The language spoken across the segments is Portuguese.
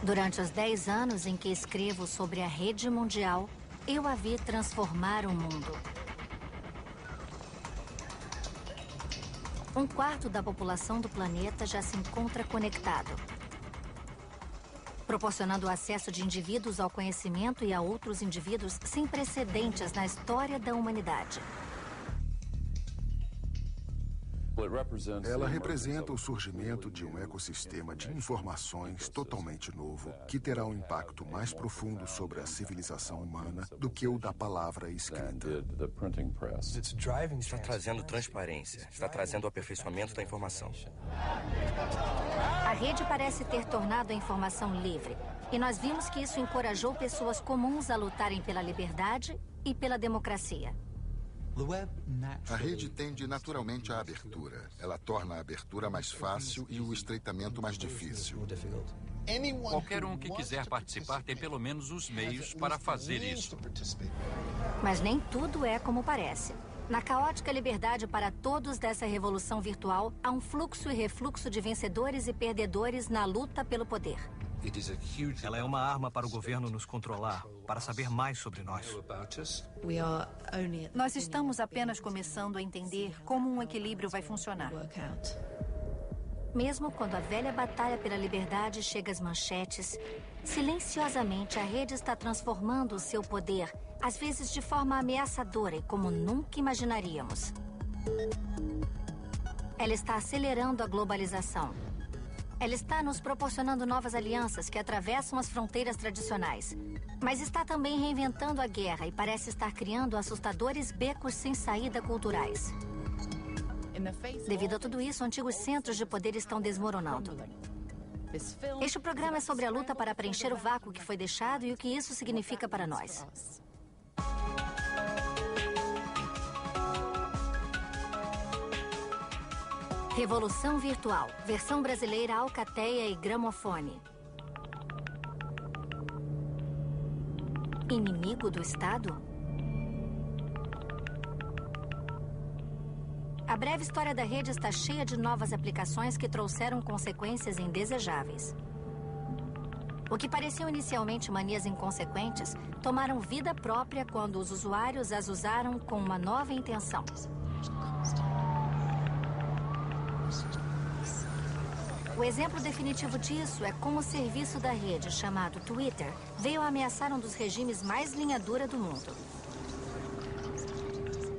Durante os 10 anos em que escrevo sobre a rede mundial, eu a vi transformar o mundo. Um quarto da população do planeta já se encontra conectado, proporcionando o acesso de indivíduos ao conhecimento e a outros indivíduos sem precedentes na história da humanidade. Ela representa o surgimento de um ecossistema de informações totalmente novo, que terá um impacto mais profundo sobre a civilização humana do que o da palavra escrita. Está trazendo transparência, está trazendo o aperfeiçoamento da informação. A rede parece ter tornado a informação livre, e nós vimos que isso encorajou pessoas comuns a lutarem pela liberdade e pela democracia. A rede tende naturalmente à abertura. Ela torna a abertura mais fácil e o estreitamento mais difícil. Qualquer um que quiser participar tem pelo menos os meios para fazer isso. Mas nem tudo é como parece. Na caótica liberdade para todos dessa revolução virtual, há um fluxo e refluxo de vencedores e perdedores na luta pelo poder. Ela é uma arma para o governo nos controlar, para saber mais sobre nós. Nós estamos apenas começando a entender como um equilíbrio vai funcionar. Mesmo quando a velha batalha pela liberdade chega às manchetes, silenciosamente a rede está transformando o seu poder, às vezes de forma ameaçadora e como nunca imaginaríamos. Ela está acelerando a globalização. Ela está nos proporcionando novas alianças que atravessam as fronteiras tradicionais. Mas está também reinventando a guerra e parece estar criando assustadores becos sem saída culturais. Devido a tudo isso, antigos centros de poder estão desmoronando. Este programa é sobre a luta para preencher o vácuo que foi deixado e o que isso significa para nós. Revolução Virtual, versão brasileira Alcateia e Gramofone. Inimigo do Estado? A breve história da rede está cheia de novas aplicações que trouxeram consequências indesejáveis. O que pareciam inicialmente manias inconsequentes tomaram vida própria quando os usuários as usaram com uma nova intenção. O exemplo definitivo disso é como o serviço da rede, chamado Twitter, veio a ameaçar um dos regimes mais linha dura do mundo.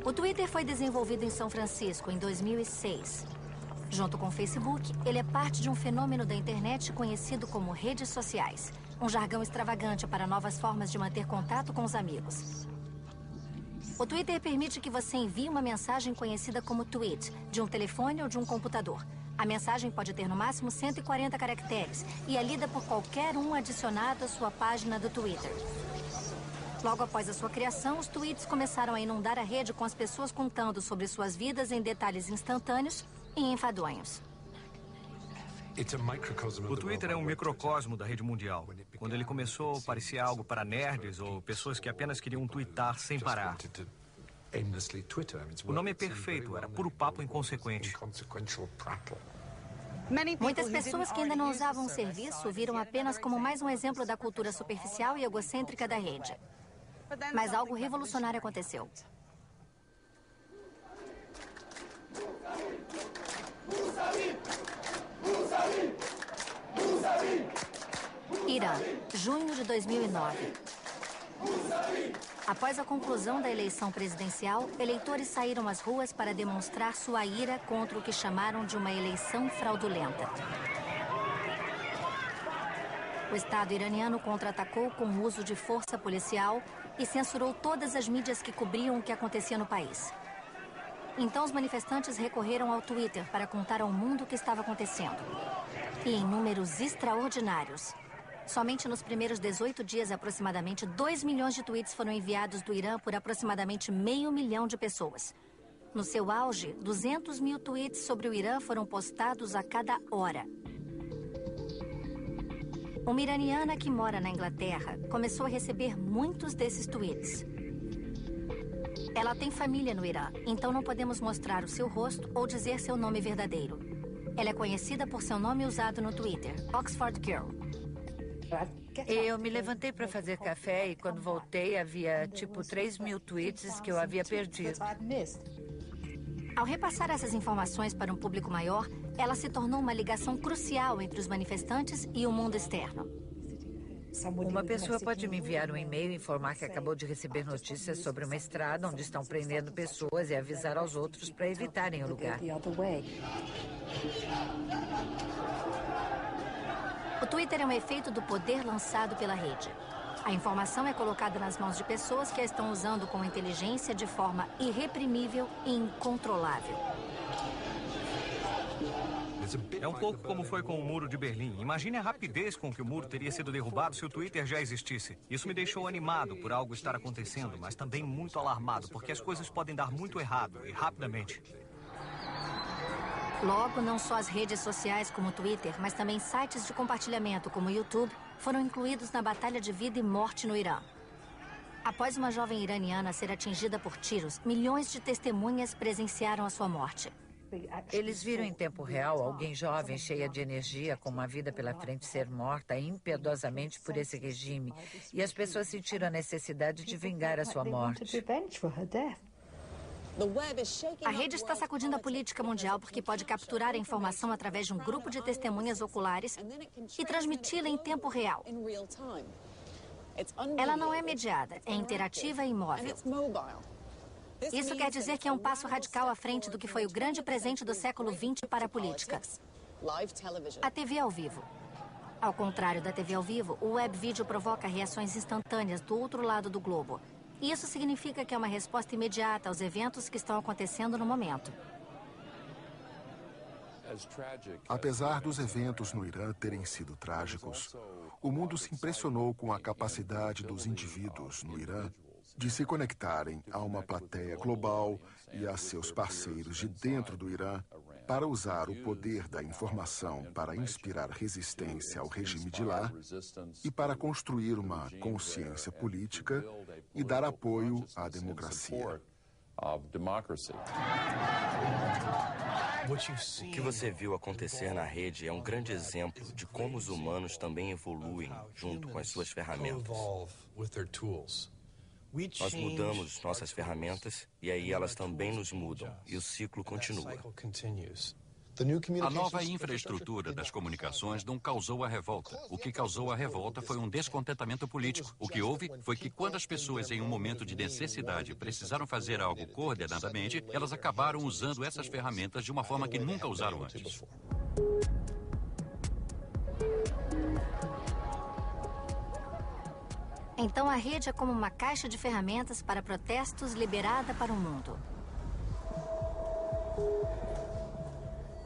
O Twitter foi desenvolvido em São Francisco em 2006. Junto com o Facebook, ele é parte de um fenômeno da internet conhecido como redes sociais, um jargão extravagante para novas formas de manter contato com os amigos. O Twitter permite que você envie uma mensagem conhecida como tweet, de um telefone ou de um computador. A mensagem pode ter no máximo 140 caracteres e é lida por qualquer um adicionado à sua página do Twitter. Logo após a sua criação, os tweets começaram a inundar a rede com as pessoas contando sobre suas vidas em detalhes instantâneos e enfadonhos. O Twitter é um microcosmo da rede mundial. Quando ele começou, parecia algo para nerds ou pessoas que apenas queriam twittar sem parar. O nome é perfeito, era puro papo inconsequente. Muitas pessoas que ainda não usavam o serviço viram apenas como mais um exemplo da cultura superficial e egocêntrica da rede. Mas algo revolucionário aconteceu. Irã, junho de 2009. Após a conclusão da eleição presidencial, eleitores saíram às ruas para demonstrar sua ira contra o que chamaram de uma eleição fraudulenta. O Estado iraniano contra-atacou com o uso de força policial e censurou todas as mídias que cobriam o que acontecia no país. Então os manifestantes recorreram ao Twitter para contar ao mundo o que estava acontecendo. E em números extraordinários. Somente nos primeiros 18 dias, aproximadamente 2 milhões de tweets foram enviados do Irã por aproximadamente 500 mil de pessoas. No seu auge, 200 mil tweets sobre o Irã foram postados a cada hora. Uma iraniana que mora na Inglaterra começou a receber muitos desses tweets. Ela tem família no Irã, então não podemos mostrar o seu rosto ou dizer seu nome verdadeiro. Ela é conhecida por seu nome usado no Twitter, Oxford Girl. Eu me levantei para fazer café e quando voltei havia tipo 3.000 tweets que eu havia perdido. Ao repassar essas informações para um público maior, ela se tornou uma ligação crucial entre os manifestantes e o mundo externo. Uma pessoa pode me enviar um e-mail e informar que acabou de receber notícias sobre uma estrada onde estão prendendo pessoas e avisar aos outros para evitarem o lugar. O Twitter é um efeito do poder lançado pela rede. A informação é colocada nas mãos de pessoas que a estão usando com inteligência de forma irreprimível e incontrolável. É um pouco como foi com o Muro de Berlim. Imagine a rapidez com que o muro teria sido derrubado se o Twitter já existisse. Isso me deixou animado por algo estar acontecendo, mas também muito alarmado, porque as coisas podem dar muito errado e rapidamente. Logo, não só as redes sociais como o Twitter, mas também sites de compartilhamento como o YouTube foram incluídos na batalha de vida e morte no Irã. Após uma jovem iraniana ser atingida por tiros, milhões de testemunhas presenciaram a sua morte. Eles viram em tempo real alguém jovem, cheia de energia, com uma vida pela frente, ser morta impiedosamente por esse regime. E as pessoas sentiram a necessidade de vingar a sua morte. A rede está sacudindo a política mundial porque pode capturar a informação através de um grupo de testemunhas oculares e transmiti-la em tempo real. Ela não é mediada, é interativa e imóvel. Isso quer dizer que é um passo radical à frente do que foi o grande presente do século XX para a política: a TV ao vivo. Ao contrário da TV ao vivo, o web vídeo provoca reações instantâneas do outro lado do globo. E isso significa que é uma resposta imediata aos eventos que estão acontecendo no momento. Apesar dos eventos no Irã terem sido trágicos, o mundo se impressionou com a capacidade dos indivíduos no Irã de se conectarem a uma plateia global e a seus parceiros de dentro do Irã para usar o poder da informação para inspirar resistência ao regime de lá e para construir uma consciência política e dar apoio à democracia. O que você viu acontecer na rede é um grande exemplo de como os humanos também evoluem junto com as suas ferramentas. Nós mudamos nossas ferramentas e aí elas também nos mudam e o ciclo continua. A nova infraestrutura das comunicações não causou a revolta. O que causou a revolta foi um descontentamento político. O que houve foi que quando as pessoas em um momento de necessidade precisaram fazer algo coordenadamente, elas acabaram usando essas ferramentas de uma forma que nunca usaram antes. Então a rede é como uma caixa de ferramentas para protestos liberada para o mundo.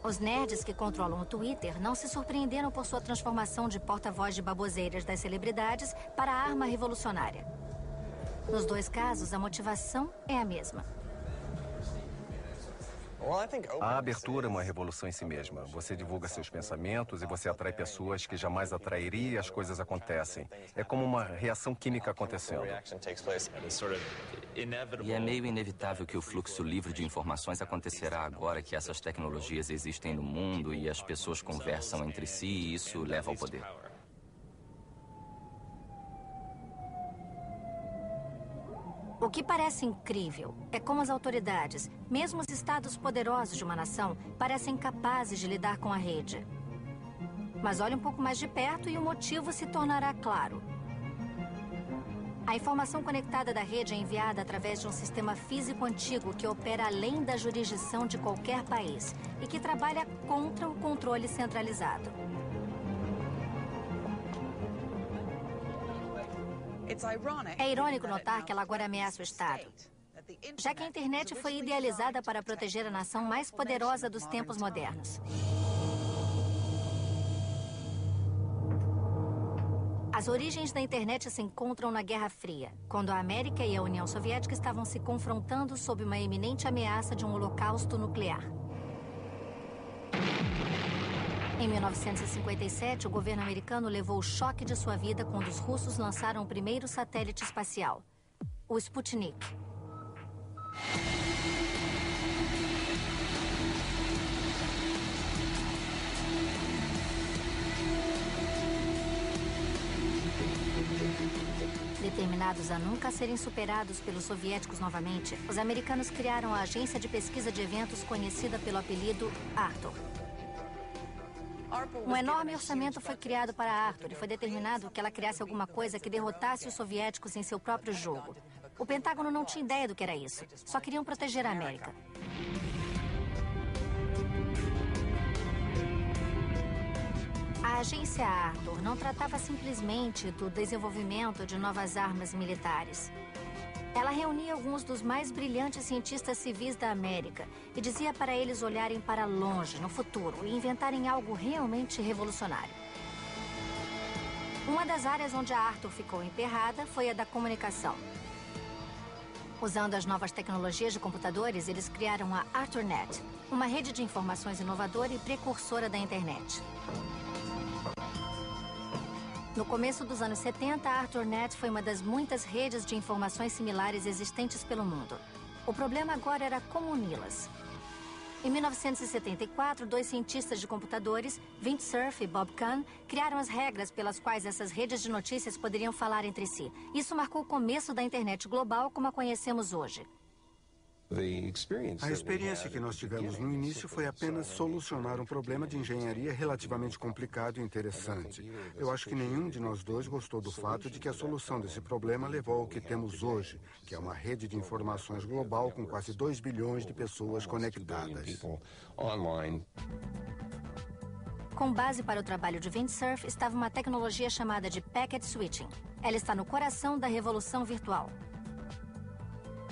Os nerds que controlam o Twitter não se surpreenderam por sua transformação de porta-voz de baboseiras das celebridades para arma revolucionária. Nos dois casos, a motivação é a mesma. A abertura é uma revolução em si mesma. Você divulga seus pensamentos e você atrai pessoas que jamais atrairia e as coisas acontecem. É como uma reação química acontecendo. E é meio inevitável que o fluxo livre de informações acontecerá agora que essas tecnologias existem no mundo e as pessoas conversam entre si e isso leva ao poder. O que parece incrível é como as autoridades, mesmo os estados poderosos de uma nação, parecem capazes de lidar com a rede. Mas olhe um pouco mais de perto e o motivo se tornará claro. A informação conectada da rede é enviada através de um sistema físico antigo que opera além da jurisdição de qualquer país e que trabalha contra o controle centralizado. É irônico notar que ela agora ameaça o Estado, já que a internet foi idealizada para proteger a nação mais poderosa dos tempos modernos. As origens da internet se encontram na Guerra Fria, quando a América e a União Soviética estavam se confrontando sob uma iminente ameaça de um holocausto nuclear. Em 1957, o governo americano levou o choque de sua vida quando os russos lançaram o primeiro satélite espacial, o Sputnik. desesperados a nunca serem superados pelos soviéticos novamente, os americanos criaram a agência de pesquisa de eventos conhecida pelo apelido Arthur. Um enorme orçamento foi criado para Arthur e foi determinado que ela criasse alguma coisa que derrotasse os soviéticos em seu próprio jogo. O Pentágono não tinha ideia do que era isso, só queriam proteger a América. A agência Arthur não tratava simplesmente do desenvolvimento de novas armas militares. Ela reunia alguns dos mais brilhantes cientistas civis da América e dizia para eles olharem para longe, no futuro, e inventarem algo realmente revolucionário. Uma das áreas onde a Arthur ficou emperrada foi a da comunicação. Usando as novas tecnologias de computadores, eles criaram a ArthurNet, uma rede de informações inovadora e precursora da internet. No começo dos anos 70, a ArthurNet foi uma das muitas redes de informações similares existentes pelo mundo. O problema agora era como uni-las. Em 1974, dois cientistas de computadores, Vint Cerf e Bob Kahn, criaram as regras pelas quais essas redes de notícias poderiam falar entre si. Isso marcou o começo da internet global como a conhecemos hoje. A experiência que nós tivemos no início foi apenas solucionar um problema de engenharia relativamente complicado e interessante. Eu acho que nenhum de nós dois gostou do fato de que a solução desse problema levou ao que temos hoje, que é uma rede de informações global com quase 2 bilhões de pessoas conectadas. Com base para o trabalho de Vint Cerf estava uma tecnologia chamada de Packet Switching. Ela está no coração da revolução virtual.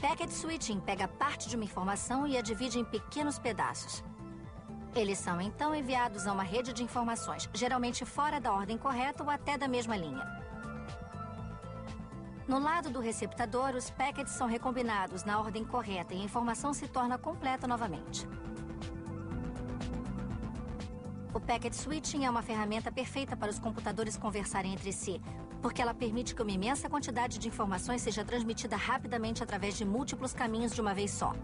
Packet Switching pega parte de uma informação e a divide em pequenos pedaços. Eles são, então, enviados a uma rede de informações, geralmente fora da ordem correta ou até da mesma linha. No lado do receptador, os packets são recombinados na ordem correta e a informação se torna completa novamente. O Packet Switching é uma ferramenta perfeita para os computadores conversarem entre si, porque ela permite que uma imensa quantidade de informações seja transmitida rapidamente através de múltiplos caminhos de uma vez só.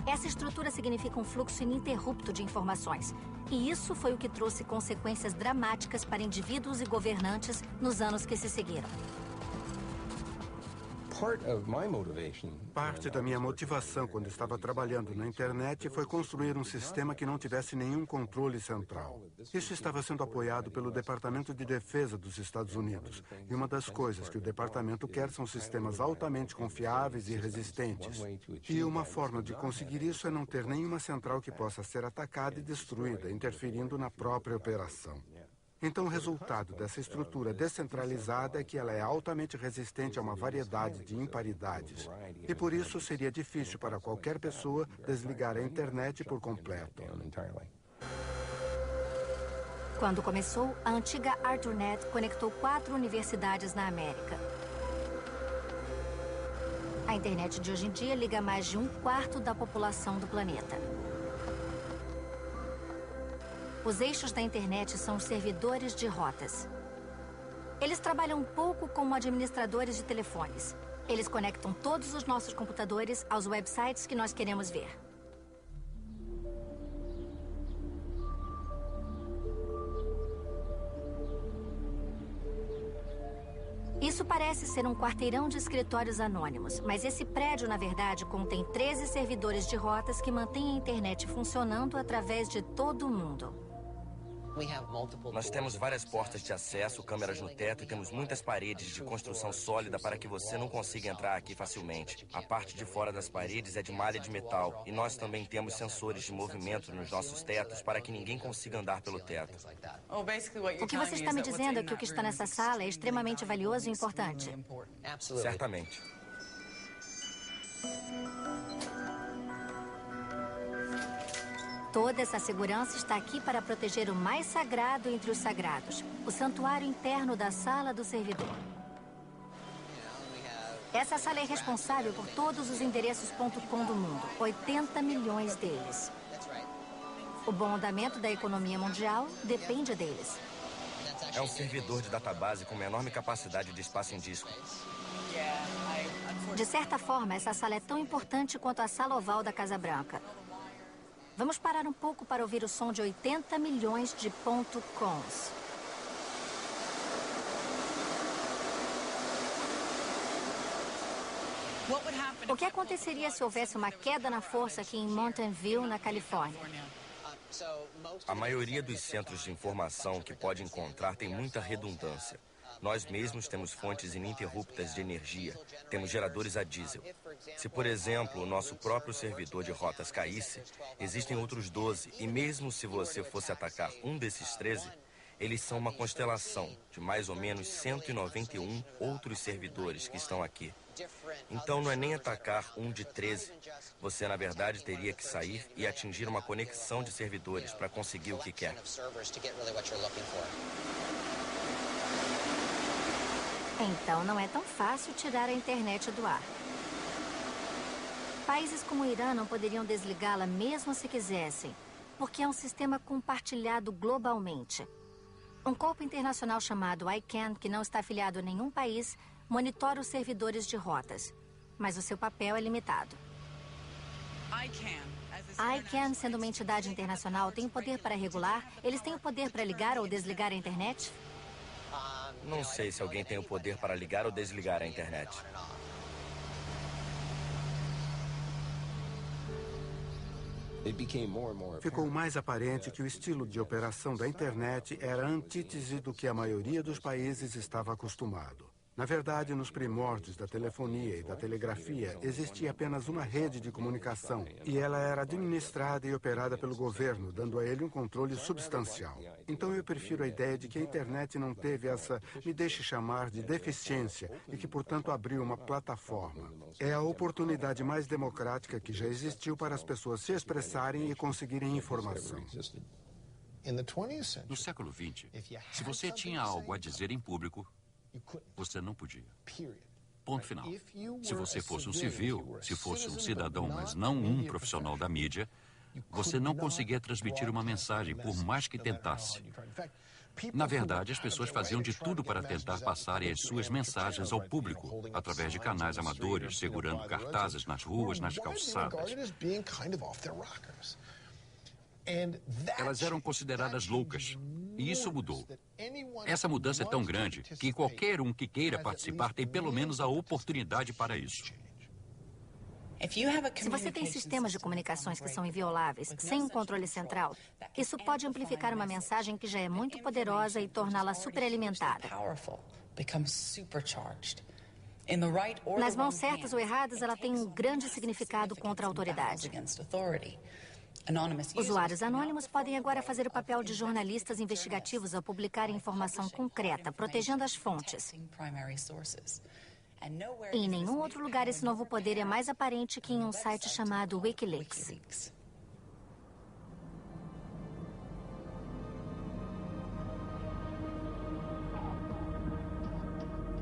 Essa estrutura significa um fluxo ininterrupto de informações, e isso foi o que trouxe consequências dramáticas para indivíduos e governantes nos anos que se seguiram. Parte da minha motivação quando estava trabalhando na internet foi construir um sistema que não tivesse nenhum controle central. Isso estava sendo apoiado pelo Departamento de Defesa dos Estados Unidos. E uma das coisas que o departamento quer são sistemas altamente confiáveis e resistentes. E uma forma de conseguir isso é não ter nenhuma central que possa ser atacada e destruída, interferindo na própria operação. Então, o resultado dessa estrutura descentralizada é que ela é altamente resistente a uma variedade de imparidades. E por isso seria difícil para qualquer pessoa desligar a internet por completo. Quando começou, a antiga ArthurNet conectou 4 universidades na América. A internet de hoje em dia liga mais de 1/4 da população do planeta. Os eixos da internet são os servidores de rotas. Eles trabalham um pouco como administradores de telefones. Eles conectam todos os nossos computadores aos websites que nós queremos ver. Isso parece ser um quarteirão de escritórios anônimos, mas esse prédio, na verdade, contém 13 servidores de rotas que mantêm a internet funcionando através de todo o mundo. Nós temos várias portas de acesso, câmeras no teto e temos muitas paredes de construção sólida para que você não consiga entrar aqui facilmente. A parte de fora das paredes é de malha de metal e nós também temos sensores de movimento nos nossos tetos para que ninguém consiga andar pelo teto. O que você está me dizendo é que o que está nessa sala é extremamente valioso e importante. Certamente. Toda essa segurança está aqui para proteger o mais sagrado entre os sagrados, o santuário interno da sala do servidor. Essa sala é responsável por todos os endereços .com do mundo, 80 milhões deles. O bom andamento da economia mundial depende deles. É um servidor de database com uma enorme capacidade de espaço em disco. De certa forma, essa sala é tão importante quanto a sala oval da Casa Branca. Vamos parar um pouco para ouvir o som de 80 milhões de .coms. O que aconteceria se houvesse uma queda na força aqui em Mountain View, na Califórnia? A maioria dos centros de informação que pode encontrar tem muita redundância. Nós mesmos temos fontes ininterruptas de energia, temos geradores a diesel. Se, por exemplo, o nosso próprio servidor de rotas caísse, existem outros 12, e mesmo se você fosse atacar um desses 13, eles são uma constelação de mais ou menos 191 outros servidores que estão aqui. Então não é nem atacar um de 13. Você, na verdade, teria que sair e atingir uma conexão de servidores para conseguir o que quer. Então não é tão fácil tirar a internet do ar. Países como o Irã não poderiam desligá-la mesmo se quisessem, porque é um sistema compartilhado globalmente. Um corpo internacional chamado ICANN, que não está afiliado a nenhum país, monitora os servidores de rotas, mas o seu papel é limitado. A ICANN, sendo uma entidade internacional, tem o poder para regular? Eles têm o poder para ligar ou desligar a internet? Não sei se alguém tem o poder para ligar ou desligar a internet. Ficou mais aparente que o estilo de operação da internet era a antítese do que a maioria dos países estava acostumado. Na verdade, nos primórdios da telefonia e da telegrafia, existia apenas uma rede de comunicação e ela era administrada e operada pelo governo, dando a ele um controle substancial. Então eu prefiro a ideia de que a internet não teve essa, me deixe chamar, de deficiência e que, portanto, abriu uma plataforma. É a oportunidade mais democrática que já existiu para as pessoas se expressarem e conseguirem informação. No século XX, se você tinha algo a dizer em público, você não podia. Ponto final. Se você fosse um civil, se fosse um cidadão, mas não um profissional da mídia, você não conseguia transmitir uma mensagem, por mais que tentasse. Na verdade, as pessoas faziam de tudo para tentar passarem as suas mensagens ao público, através de canais amadores, segurando cartazes nas ruas, nas calçadas. Elas eram consideradas loucas, e isso mudou. Essa mudança é tão grande que qualquer um que queira participar tem pelo menos a oportunidade para isso. Se você tem sistemas de comunicações que são invioláveis, sem um controle central, isso pode amplificar uma mensagem que já é muito poderosa e torná-la superalimentada. Nas mãos certas ou erradas, ela tem um grande significado contra a autoridade. Usuários anônimos podem agora fazer o papel de jornalistas investigativos ao publicar informação concreta, protegendo as fontes. E em nenhum outro lugar esse novo poder é mais aparente que em um site chamado Wikileaks.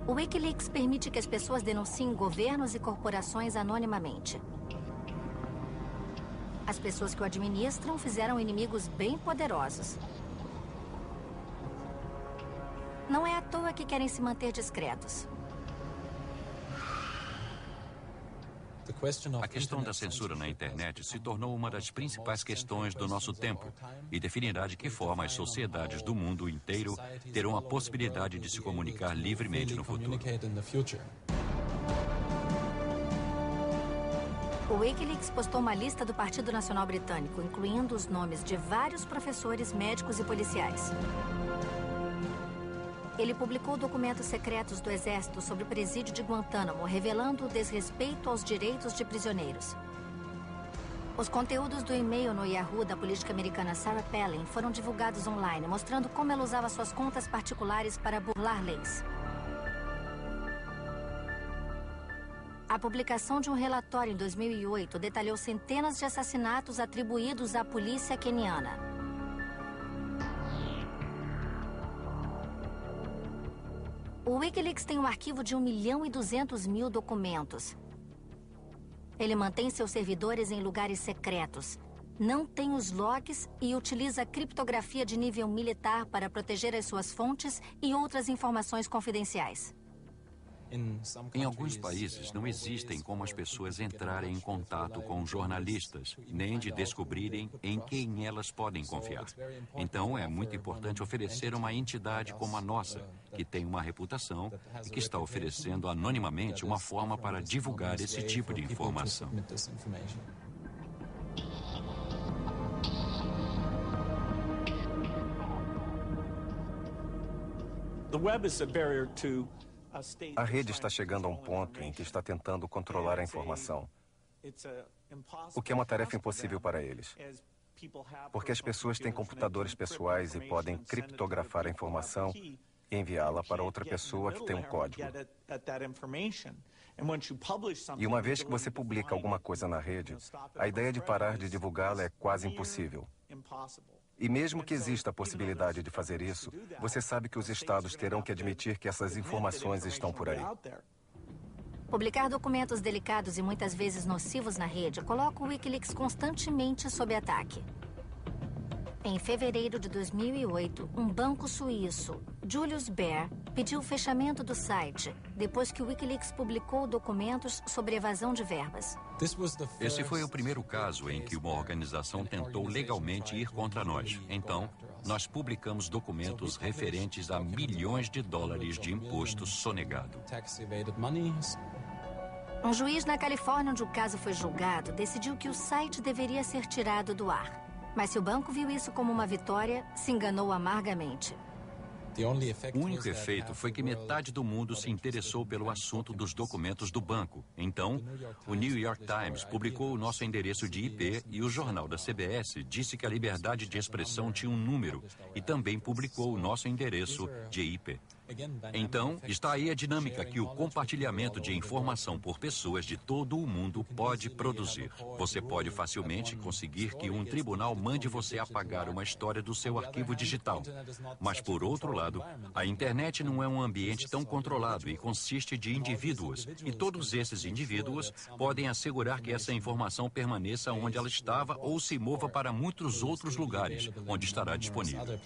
O Wikileaks permite que as pessoas denunciem governos e corporações anonimamente. As pessoas que o administram fizeram inimigos bem poderosos. Não é à toa que querem se manter discretos. A questão da censura na internet se tornou uma das principais questões do nosso tempo e definirá de que forma as sociedades do mundo inteiro terão a possibilidade de se comunicar livremente no futuro. O Wikileaks postou uma lista do Partido Nacional Britânico, incluindo os nomes de vários professores, médicos e policiais. Ele publicou documentos secretos do Exército sobre o presídio de Guantánamo, revelando o desrespeito aos direitos de prisioneiros. Os conteúdos do e-mail no Yahoo da política americana Sarah Palin foram divulgados online, mostrando como ela usava suas contas particulares para burlar leis. A publicação de um relatório em 2008 detalhou centenas de assassinatos atribuídos à polícia queniana. O Wikileaks tem um arquivo de 1.200.000 documentos. Ele mantém seus servidores em lugares secretos, não tem os logs e utiliza criptografia de nível militar para proteger as suas fontes e outras informações confidenciais. Em alguns países, não existem como as pessoas entrarem em contato com jornalistas, nem de descobrirem em quem elas podem confiar. Então, é muito importante oferecer uma entidade como a nossa, que tem uma reputação e que está oferecendo anonimamente uma forma para divulgar esse tipo de informação. A rede está chegando a um ponto em que está tentando controlar a informação, o que é uma tarefa impossível para eles. Porque as pessoas têm computadores pessoais e podem criptografar a informação e enviá-la para outra pessoa que tem um código. E uma vez que você publica alguma coisa na rede, a ideia de parar de divulgá-la é quase impossível. E mesmo que exista a possibilidade de fazer isso, você sabe que os estados terão que admitir que essas informações estão por aí. Publicar documentos delicados e muitas vezes nocivos na rede coloca o Wikileaks constantemente sob ataque. Em fevereiro de 2008, um banco suíço, Julius Baer, pediu o fechamento do site depois que o Wikileaks publicou documentos sobre evasão de verbas. Esse foi o primeiro caso em que uma organização tentou legalmente ir contra nós. Então, nós publicamos documentos referentes a milhões de dólares de imposto sonegado. Um juiz na Califórnia, onde o caso foi julgado, decidiu que o site deveria ser tirado do ar. Mas se o banco viu isso como uma vitória, se enganou amargamente. O único efeito foi que metade do mundo se interessou pelo assunto dos documentos do banco. Então, o New York Times publicou o nosso endereço de IP e o jornal da CBS disse que a liberdade de expressão tinha um número e também publicou o nosso endereço de IP. Então, está aí a dinâmica que o compartilhamento de informação por pessoas de todo o mundo pode produzir. Você pode facilmente conseguir que um tribunal mande você apagar uma história do seu arquivo digital. Mas, por outro lado, a internet não é um ambiente tão controlado e consiste de indivíduos. E todos esses indivíduos podem assegurar que essa informação permaneça onde ela estava ou se mova para muitos outros lugares, onde estará disponível.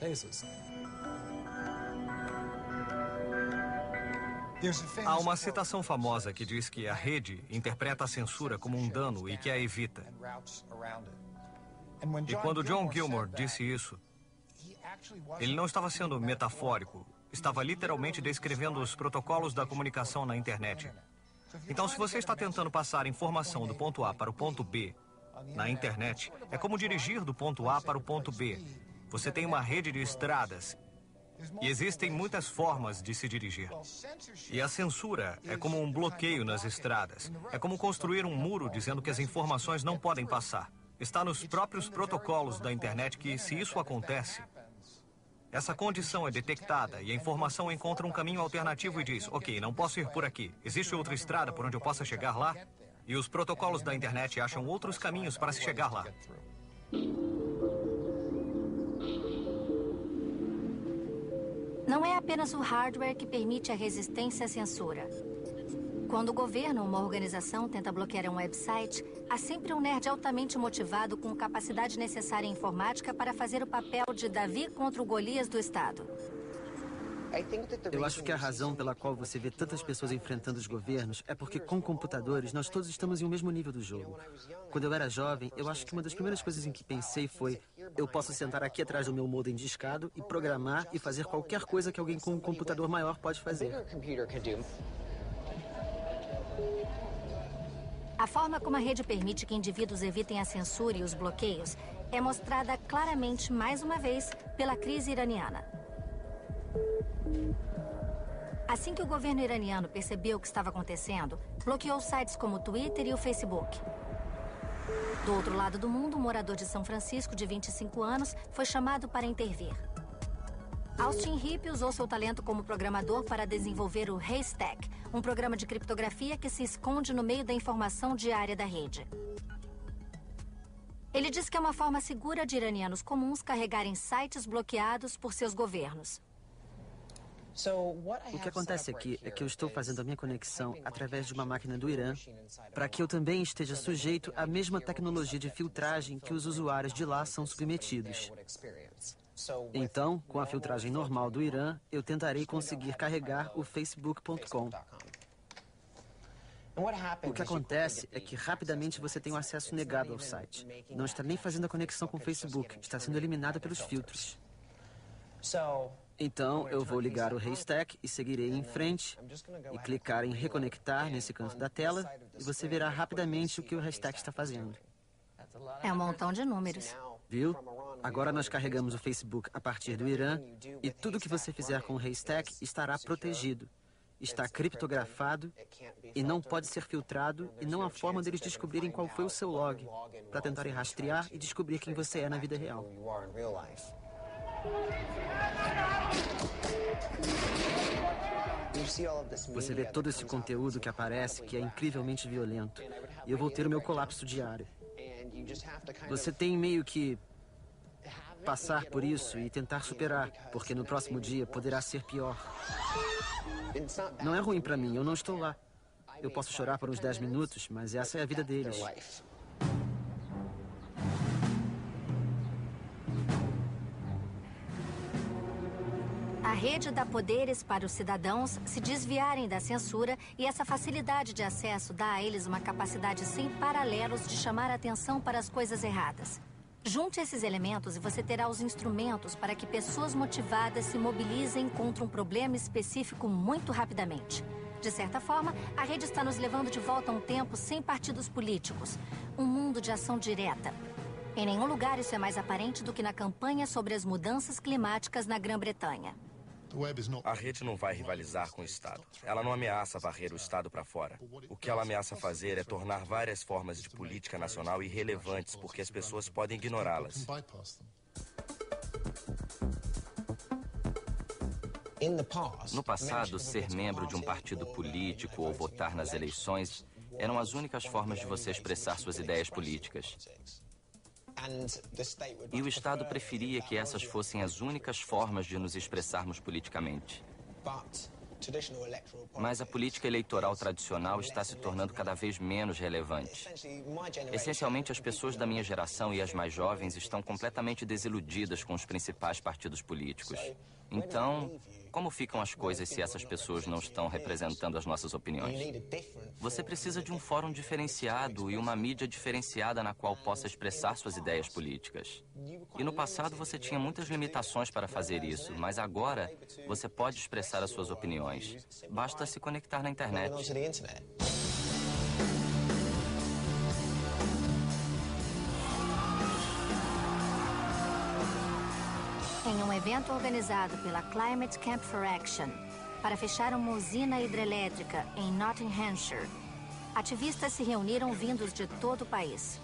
Há uma citação famosa que diz que a rede interpreta a censura como um dano e que a evita. E quando John Gilmore disse isso, ele não estava sendo metafórico, estava literalmente descrevendo os protocolos da comunicação na internet. Então, se você está tentando passar informação do ponto A para o ponto B na internet, é como dirigir do ponto A para o ponto B. Você tem uma rede de estradas. E existem muitas formas de se dirigir. E a censura é como um bloqueio nas estradas. É como construir um muro dizendo que as informações não podem passar. Está nos próprios protocolos da internet que, se isso acontece, essa condição é detectada e a informação encontra um caminho alternativo e diz, ok, não posso ir por aqui. Existe outra estrada por onde eu possa chegar lá? E os protocolos da internet acham outros caminhos para se chegar lá. Não é apenas o hardware que permite a resistência à censura. Quando o governo ou uma organização tenta bloquear um website, há sempre um nerd altamente motivado com capacidade necessária em informática para fazer o papel de Davi contra o Golias do Estado. Eu acho que a razão pela qual você vê tantas pessoas enfrentando os governos é porque, com computadores, nós todos estamos em um mesmo nível do jogo. Quando eu era jovem, eu acho que uma das primeiras coisas em que pensei foi: eu posso sentar aqui atrás do meu modem discado e programar e fazer qualquer coisa que alguém com um computador maior pode fazer. A forma como a rede permite que indivíduos evitem a censura e os bloqueios é mostrada claramente, mais uma vez, pela crise iraniana. Assim que o governo iraniano percebeu o que estava acontecendo, bloqueou sites como o Twitter e o Facebook. Do outro lado do mundo, um morador de São Francisco, de 25 anos, foi chamado para intervir. Austin Heap usou seu talento como programador para desenvolver o Haystack, um programa de criptografia que se esconde no meio da informação diária da rede. Ele diz que é uma forma segura de iranianos comuns carregarem sites bloqueados por seus governos. O que acontece aqui é que eu estou fazendo a minha conexão através de uma máquina do Irã para que eu também esteja sujeito à mesma tecnologia de filtragem que os usuários de lá são submetidos. Então, com a filtragem normal do Irã, eu tentarei conseguir carregar o Facebook.com. O que acontece é que rapidamente você tem um acesso negado ao site. Não está nem fazendo a conexão com o Facebook, está sendo eliminado pelos filtros. Então, eu vou ligar o Haystack e seguirei em frente e clicar em reconectar nesse canto da tela e você verá rapidamente o que o Haystack está fazendo. É um montão de números. Viu? Agora nós carregamos o Facebook a partir do Irã e tudo que você fizer com o Haystack estará protegido. Está criptografado e não pode ser filtrado e não há forma deles descobrirem qual foi o seu log para tentarem rastrear e descobrir quem você é na vida real. Você vê todo esse conteúdo que aparece, que é incrivelmente violento. E eu vou ter o meu colapso diário. Você tem meio que passar por isso e tentar superar, porque no próximo dia poderá ser pior. Não é ruim pra mim, eu não estou lá. Eu posso chorar por uns 10 minutos, mas essa é a vida deles. A rede dá poderes para os cidadãos se desviarem da censura e essa facilidade de acesso dá a eles uma capacidade sem paralelos de chamar a atenção para as coisas erradas. Junte esses elementos e você terá os instrumentos para que pessoas motivadas se mobilizem contra um problema específico muito rapidamente. De certa forma, a rede está nos levando de volta a um tempo sem partidos políticos, um mundo de ação direta. Em nenhum lugar isso é mais aparente do que na campanha sobre as mudanças climáticas na Grã-Bretanha. A rede não vai rivalizar com o Estado. Ela não ameaça varrer o Estado para fora. O que ela ameaça fazer é tornar várias formas de política nacional irrelevantes, porque as pessoas podem ignorá-las. No passado, ser membro de um partido político ou votar nas eleições eram as únicas formas de você expressar suas ideias políticas. E o Estado preferia que essas fossem as únicas formas de nos expressarmos politicamente. Mas a política eleitoral tradicional está se tornando cada vez menos relevante. Essencialmente, as pessoas da minha geração e as mais jovens estão completamente desiludidas com os principais partidos políticos. Então, como ficam as coisas se essas pessoas não estão representando as nossas opiniões? Você precisa de um fórum diferenciado e uma mídia diferenciada na qual possa expressar suas ideias políticas. E no passado você tinha muitas limitações para fazer isso, mas agora você pode expressar as suas opiniões. Basta se conectar na internet. Em um evento organizado pela Climate Camp for Action para fechar uma usina hidrelétrica em Nottinghamshire, ativistas se reuniram vindos de todo o país.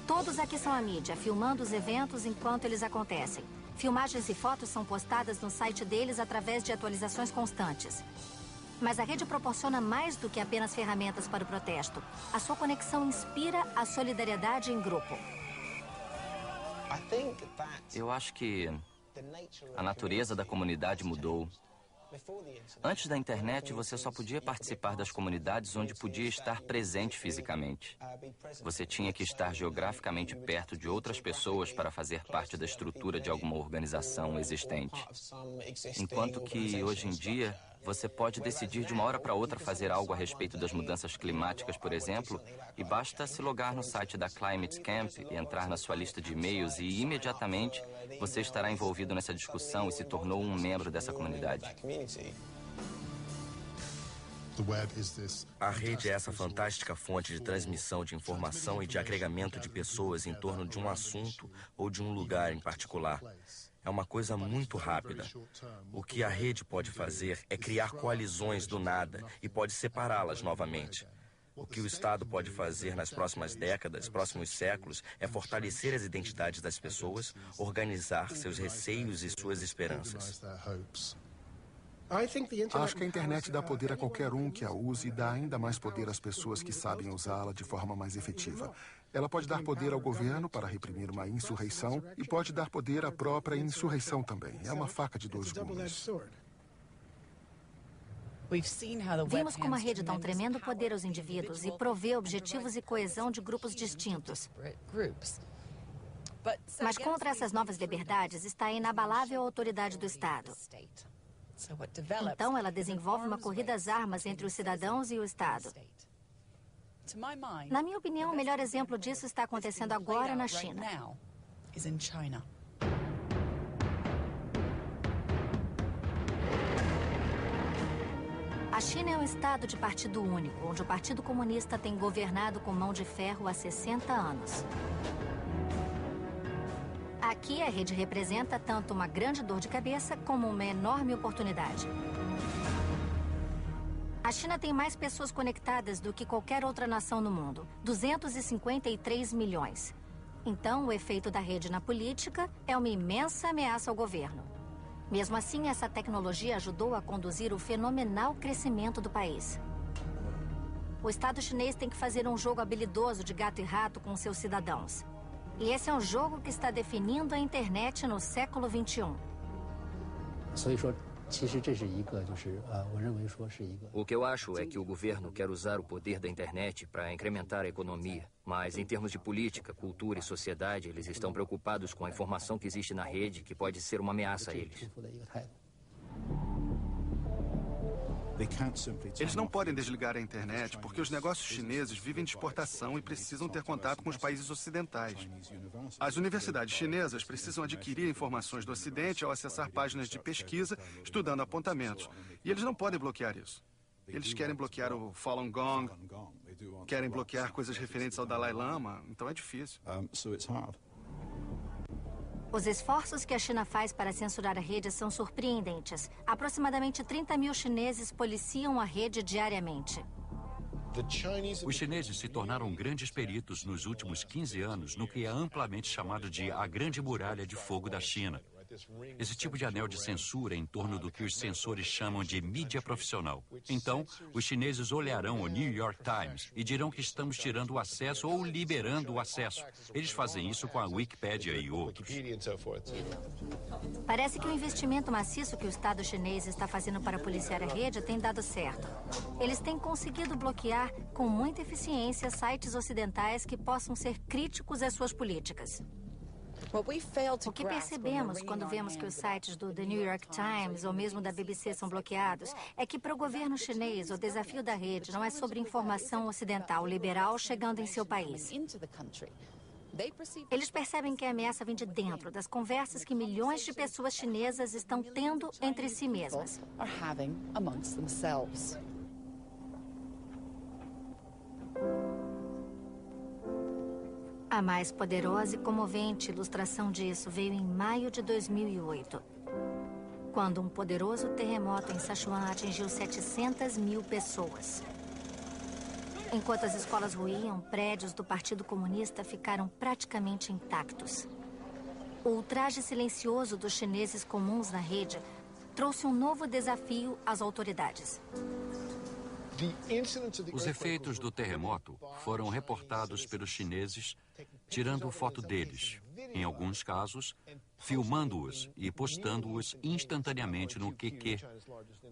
Todos aqui são a mídia, filmando os eventos enquanto eles acontecem. Filmagens e fotos são postadas no site deles através de atualizações constantes. Mas a rede proporciona mais do que apenas ferramentas para o protesto. A sua conexão inspira a solidariedade em grupo. Eu acho que a natureza da comunidade mudou. Antes da internet, você só podia participar das comunidades onde podia estar presente fisicamente. Você tinha que estar geograficamente perto de outras pessoas para fazer parte da estrutura de alguma organização existente. Enquanto que, hoje em dia, você pode decidir de uma hora para outra fazer algo a respeito das mudanças climáticas, por exemplo, e basta se logar no site da Climate Camp e entrar na sua lista de e-mails e, imediatamente, você estará envolvido nessa discussão e se tornou um membro dessa comunidade. A rede é essa fantástica fonte de transmissão de informação e de agregamento de pessoas em torno de um assunto ou de um lugar em particular. É uma coisa muito rápida. O que a rede pode fazer é criar coalizões do nada e pode separá-las novamente. O que o Estado pode fazer nas próximas décadas, próximos séculos, é fortalecer as identidades das pessoas, organizar seus receios e suas esperanças. Acho que a internet dá poder a qualquer um que a use e dá ainda mais poder às pessoas que sabem usá-la de forma mais efetiva. Ela pode dar poder ao governo para reprimir uma insurreição e pode dar poder à própria insurreição também. É uma faca de dois gumes. Vimos como a rede dá um tremendo poder aos indivíduos e provê objetivos e coesão de grupos distintos. Mas contra essas novas liberdades está a inabalável autoridade do Estado. Então, ela desenvolve uma corrida às armas entre os cidadãos e o Estado. Na minha opinião, o melhor exemplo disso está acontecendo agora na China. A China é um estado de partido único, onde o Partido Comunista tem governado com mão de ferro há 60 anos. Aqui, a rede representa tanto uma grande dor de cabeça como uma enorme oportunidade. A China tem mais pessoas conectadas do que qualquer outra nação no mundo, 253 milhões. Então, o efeito da rede na política é uma imensa ameaça ao governo. Mesmo assim, essa tecnologia ajudou a conduzir o fenomenal crescimento do país. O Estado chinês tem que fazer um jogo habilidoso de gato e rato com seus cidadãos. E esse é um jogo que está definindo a internet no século XXI. O que eu acho é que o governo quer usar o poder da internet para incrementar a economia. Mas, em termos de política, cultura e sociedade, eles estão preocupados com a informação que existe na rede, que pode ser uma ameaça a eles. Eles não podem desligar a internet porque os negócios chineses vivem de exportação e precisam ter contato com os países ocidentais. As universidades chinesas precisam adquirir informações do Ocidente ao acessar páginas de pesquisa, estudando apontamentos. E eles não podem bloquear isso. Eles querem bloquear o Falun Gong, querem bloquear coisas referentes ao Dalai Lama, então é difícil. Os esforços que a China faz para censurar a rede são surpreendentes. Aproximadamente 30 mil chineses policiam a rede diariamente. Os chineses se tornaram grandes peritos nos últimos 15 anos no que é amplamente chamado de a Grande Muralha de Fogo da China. Esse tipo de anel de censura em torno do que os censores chamam de mídia profissional. Então, os chineses olharão o New York Times e dirão que estamos tirando o acesso ou liberando o acesso. Eles fazem isso com a Wikipédia e outros. Parece que o investimento maciço que o Estado chinês está fazendo para policiar a rede tem dado certo. Eles têm conseguido bloquear com muita eficiência sites ocidentais que possam ser críticos às suas políticas. O que percebemos quando vemos que os sites do The New York Times ou mesmo da BBC são bloqueados é que para o governo chinês o desafio da rede não é sobre informação ocidental liberal chegando em seu país. Eles percebem que a ameaça vem de dentro das conversas que milhões de pessoas chinesas estão tendo entre si mesmas. A mais poderosa e comovente ilustração disso veio em maio de 2008, quando um poderoso terremoto em Sichuan atingiu 700 mil pessoas. Enquanto as escolas ruíam, prédios do Partido Comunista ficaram praticamente intactos. O ultraje silencioso dos chineses comuns na rede trouxe um novo desafio às autoridades. Os efeitos do terremoto foram reportados pelos chineses, tirando foto deles, em alguns casos, filmando-os e postando-os instantaneamente no QQ,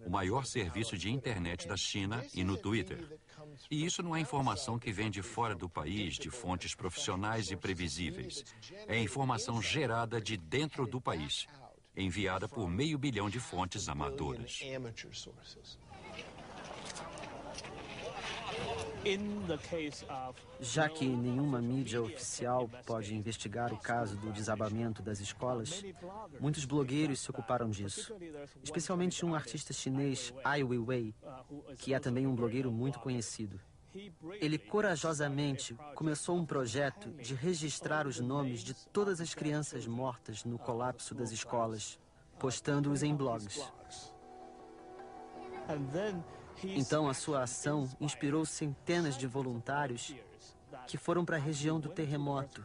o maior serviço de internet da China, e no Twitter. E isso não é informação que vem de fora do país, de fontes profissionais e previsíveis. É informação gerada de dentro do país, enviada por 500 milhão de fontes amadoras. Já que nenhuma mídia oficial pode investigar o caso do desabamento das escolas, muitos blogueiros se ocuparam disso. Especialmente um artista chinês, Ai Weiwei, que é também um blogueiro muito conhecido. Ele corajosamente começou um projeto de registrar os nomes de todas as crianças mortas no colapso das escolas, postando-os em blogs. Então, a sua ação inspirou centenas de voluntários que foram para a região do terremoto.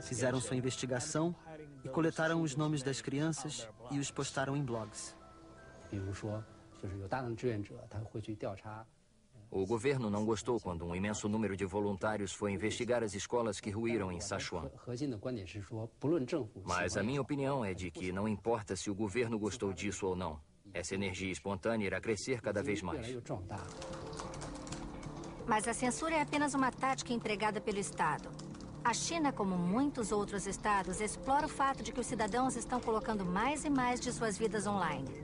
Fizeram sua investigação e coletaram os nomes das crianças e os postaram em blogs. O governo não gostou quando um imenso número de voluntários foi investigar as escolas que ruíram em Sichuan. Mas a minha opinião é de que não importa se o governo gostou disso ou não. Essa energia espontânea irá crescer cada vez mais. Mas a censura é apenas uma tática empregada pelo Estado. A China, como muitos outros estados, explora o fato de que os cidadãos estão colocando mais e mais de suas vidas online.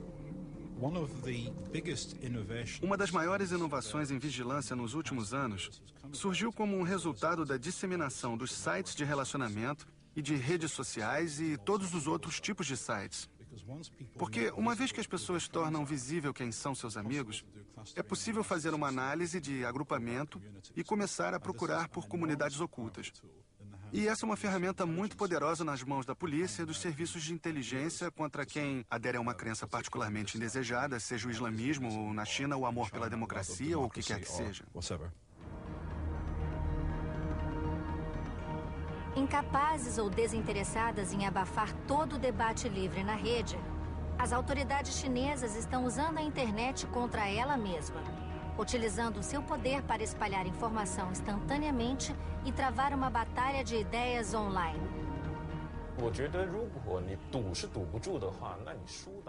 Uma das maiores inovações em vigilância nos últimos anos surgiu como um resultado da disseminação dos sites de relacionamento e de redes sociais e todos os outros tipos de sites. Porque uma vez que as pessoas tornam visível quem são seus amigos, é possível fazer uma análise de agrupamento e começar a procurar por comunidades ocultas. E essa é uma ferramenta muito poderosa nas mãos da polícia e dos serviços de inteligência contra quem adere a uma crença particularmente indesejada, seja o islamismo, ou na China o amor pela democracia, ou o que quer que seja. Incapazes ou desinteressadas em abafar todo o debate livre na rede, as autoridades chinesas estão usando a internet contra ela mesma, utilizando seu poder para espalhar informação instantaneamente e travar uma batalha de ideias online.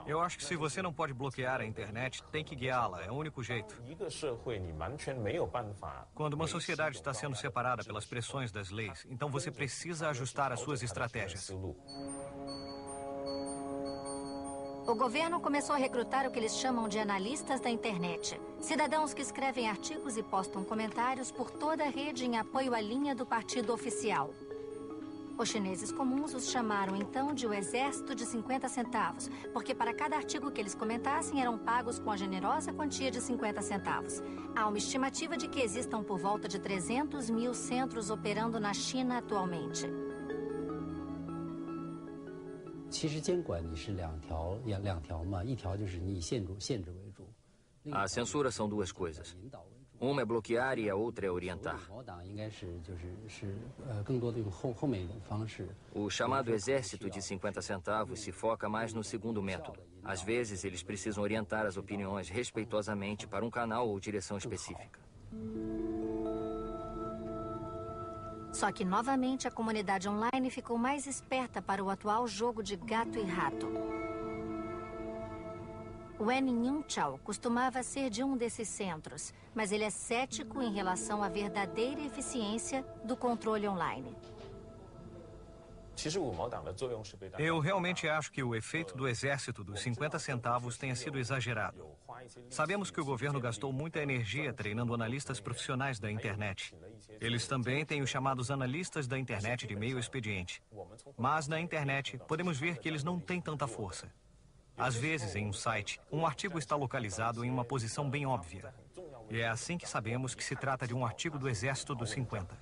Eu acho que se você não pode bloquear a internet, tem que guiá-la. É o único jeito. Quando uma sociedade está sendo separada pelas pressões das leis, então você precisa ajustar as suas estratégias. O governo começou a recrutar o que eles chamam de analistas da internet. Cidadãos que escrevem artigos e postam comentários por toda a rede em apoio à linha do partido oficial. Os chineses comuns os chamaram então de o exército de 50 centavos, porque para cada artigo que eles comentassem eram pagos com a generosa quantia de 50 centavos. Há uma estimativa de que existam por volta de 300 mil centros operando na China atualmente. A censura são duas coisas. Uma é bloquear e a outra é orientar. O chamado exército de 50 centavos se foca mais no segundo método. Às vezes, eles precisam orientar as opiniões respeitosamente para um canal ou direção específica. Só que, novamente, a comunidade online ficou mais esperta para o atual jogo de gato e rato. Wen Yunchao costumava ser de um desses centros, mas ele é cético em relação à verdadeira eficiência do controle online. Eu realmente acho que o efeito do exército dos 50 centavos tenha sido exagerado. Sabemos que o governo gastou muita energia treinando analistas profissionais da internet. Eles também têm os chamados analistas da internet de meio expediente. Mas na internet, podemos ver que eles não têm tanta força. Às vezes, em um site, um artigo está localizado em uma posição bem óbvia. E é assim que sabemos que se trata de um artigo do Exército dos 50.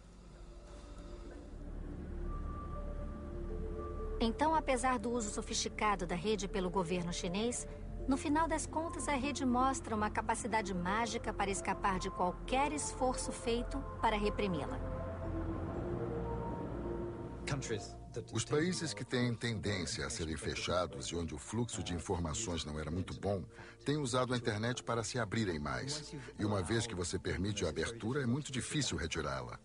Então, apesar do uso sofisticado da rede pelo governo chinês, no final das contas, a rede mostra uma capacidade mágica para escapar de qualquer esforço feito para reprimi-la. Os países que têm tendência a serem fechados e onde o fluxo de informações não era muito bom, têm usado a internet para se abrirem mais. E uma vez que você permite a abertura, é muito difícil retirá-la.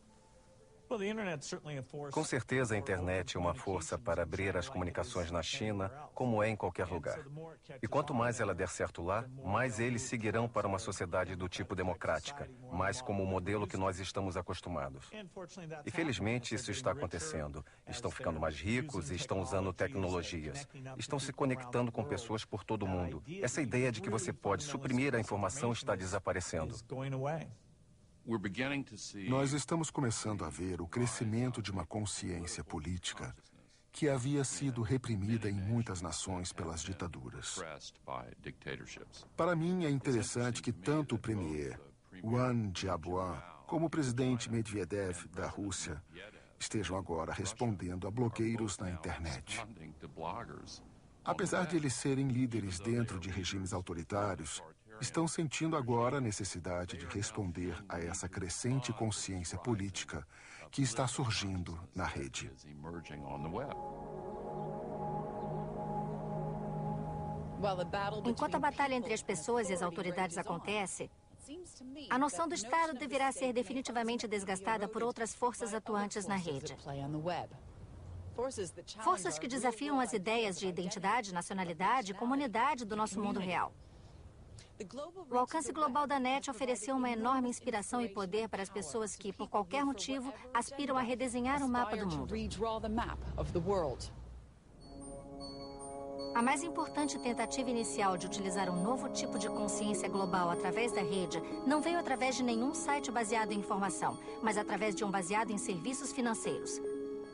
Com certeza, a internet é uma força para abrir as comunicações na China, como é em qualquer lugar. E quanto mais ela der certo lá, mais eles seguirão para uma sociedade do tipo democrática, mais como o modelo que nós estamos acostumados. E felizmente isso está acontecendo. Estão ficando mais ricos e estão usando tecnologias. Estão se conectando com pessoas por todo o mundo. Essa ideia de que você pode suprimir a informação está desaparecendo. Nós estamos começando a ver o crescimento de uma consciência política que havia sido reprimida em muitas nações pelas ditaduras. Para mim, é interessante que tanto o premier Wang Jiabuan como o presidente Medvedev da Rússia estejam agora respondendo a bloqueios na internet. Apesar de eles serem líderes dentro de regimes autoritários, estão sentindo agora a necessidade de responder a essa crescente consciência política que está surgindo na rede. Enquanto a batalha entre as pessoas e as autoridades acontece, a noção do Estado deverá ser definitivamente desgastada por outras forças atuantes na rede. Forças que desafiam as ideias de identidade, nacionalidade e comunidade do nosso mundo real. O alcance global da NET ofereceu uma enorme inspiração e poder para as pessoas que, por qualquer motivo, aspiram a redesenhar o mapa do mundo. A mais importante tentativa inicial de utilizar um novo tipo de consciência global através da rede não veio através de nenhum site baseado em informação, mas através de um baseado em serviços financeiros.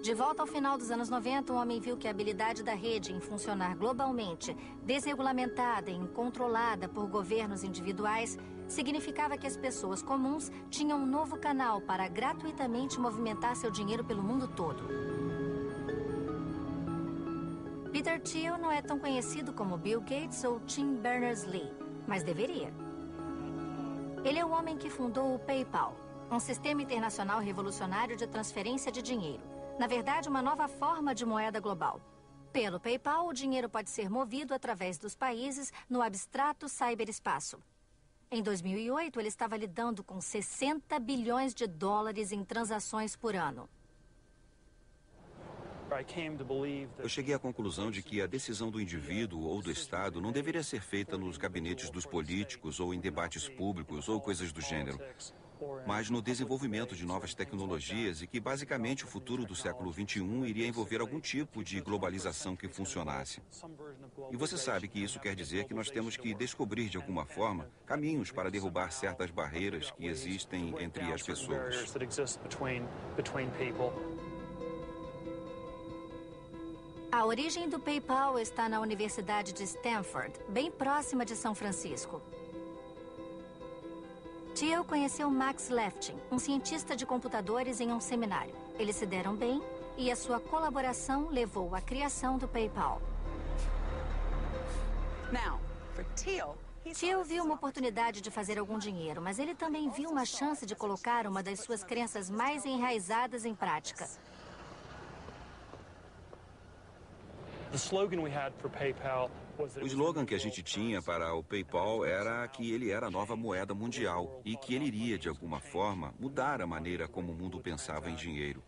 De volta ao final dos anos 90, um homem viu que a habilidade da rede em funcionar globalmente, desregulamentada e incontrolada por governos individuais, significava que as pessoas comuns tinham um novo canal para gratuitamente movimentar seu dinheiro pelo mundo todo. Peter Thiel não é tão conhecido como Bill Gates ou Tim Berners-Lee, mas deveria. Ele é o homem que fundou o PayPal, um sistema internacional revolucionário de transferência de dinheiro. Na verdade, uma nova forma de moeda global. Pelo PayPal, o dinheiro pode ser movido através dos países no abstrato cyberespaço. Em 2008, ele estava lidando com 60 bilhões de dólares em transações por ano. Eu cheguei à conclusão de que a decisão do indivíduo ou do Estado não deveria ser feita nos gabinetes dos políticos ou em debates públicos ou coisas do gênero, mas no desenvolvimento de novas tecnologias e que basicamente o futuro do século XXI iria envolver algum tipo de globalização que funcionasse. E você sabe que isso quer dizer que nós temos que descobrir de alguma forma caminhos para derrubar certas barreiras que existem entre as pessoas. A origem do PayPal está na Universidade de Stanford, bem próxima de São Francisco. Thiel conheceu Max Levchin, um cientista de computadores, em um seminário. Eles se deram bem e a sua colaboração levou à criação do PayPal. Thiel viu uma oportunidade de fazer algum dinheiro, mas ele também viu uma chance de colocar uma das suas crenças mais enraizadas em prática. O slogan que a gente tinha para o PayPal era que ele era a nova moeda mundial e que ele iria, de alguma forma, mudar a maneira como o mundo pensava em dinheiro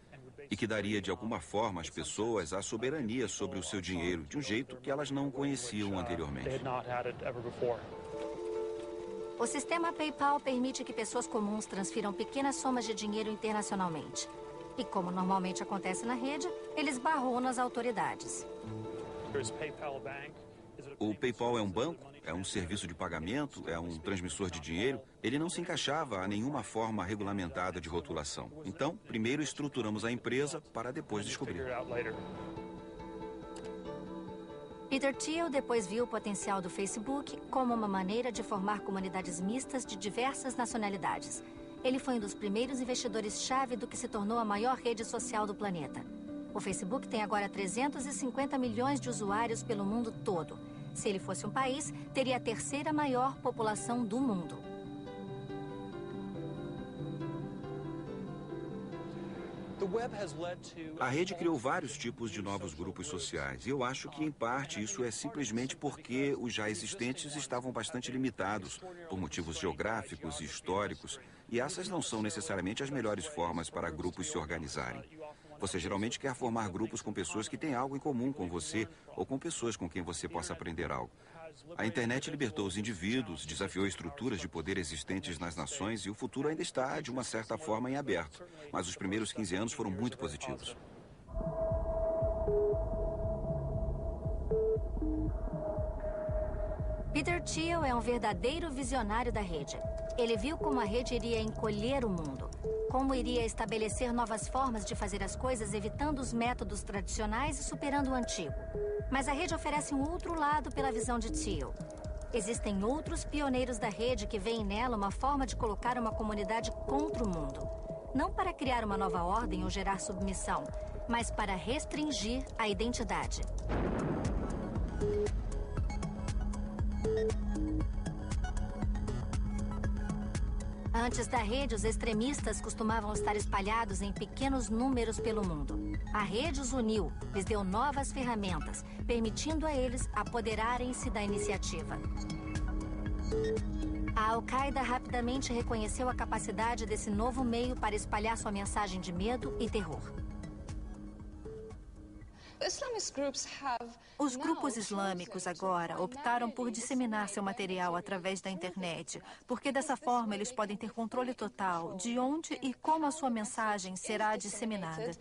e que daria, de alguma forma, às pessoas a soberania sobre o seu dinheiro de um jeito que elas não conheciam anteriormente. O sistema PayPal permite que pessoas comuns transfiram pequenas somas de dinheiro internacionalmente. E como normalmente acontece na rede, ele esbarrou nas autoridades. O PayPal é um banco, é um serviço de pagamento, é um transmissor de dinheiro. Ele não se encaixava a nenhuma forma regulamentada de rotulação. Então, primeiro estruturamos a empresa para depois descobrir. Peter Thiel depois viu o potencial do Facebook como uma maneira de formar comunidades mistas de diversas nacionalidades. Ele foi um dos primeiros investidores-chave do que se tornou a maior rede social do planeta. O Facebook tem agora 350 milhões de usuários pelo mundo todo. Se ele fosse um país, teria a terceira maior população do mundo. A rede criou vários tipos de novos grupos sociais. E eu acho que, em parte, isso é simplesmente porque os já existentes estavam bastante limitados por motivos geográficos e históricos. E essas não são necessariamente as melhores formas para grupos se organizarem. Você geralmente quer formar grupos com pessoas que têm algo em comum com você ou com pessoas com quem você possa aprender algo. A internet libertou os indivíduos, desafiou estruturas de poder existentes nas nações e o futuro ainda está, de uma certa forma, em aberto. Mas os primeiros 15 anos foram muito positivos. Peter Thiel é um verdadeiro visionário da rede. Ele viu como a rede iria encolher o mundo, como iria estabelecer novas formas de fazer as coisas, evitando os métodos tradicionais e superando o antigo. Mas a rede oferece um outro lado pela visão de Thiel. Existem outros pioneiros da rede que veem nela uma forma de colocar uma comunidade contra o mundo. Não para criar uma nova ordem ou gerar submissão, mas para restringir a identidade. Antes da rede, os extremistas costumavam estar espalhados em pequenos números pelo mundo. A rede os uniu, lhes deu novas ferramentas, permitindo a eles apoderarem-se da iniciativa. A Al-Qaeda rapidamente reconheceu a capacidade desse novo meio para espalhar sua mensagem de medo e terror. Os grupos islâmicos agora optaram por disseminar seu material através da internet, porque dessa forma eles podem ter controle total de onde e como a sua mensagem será disseminada.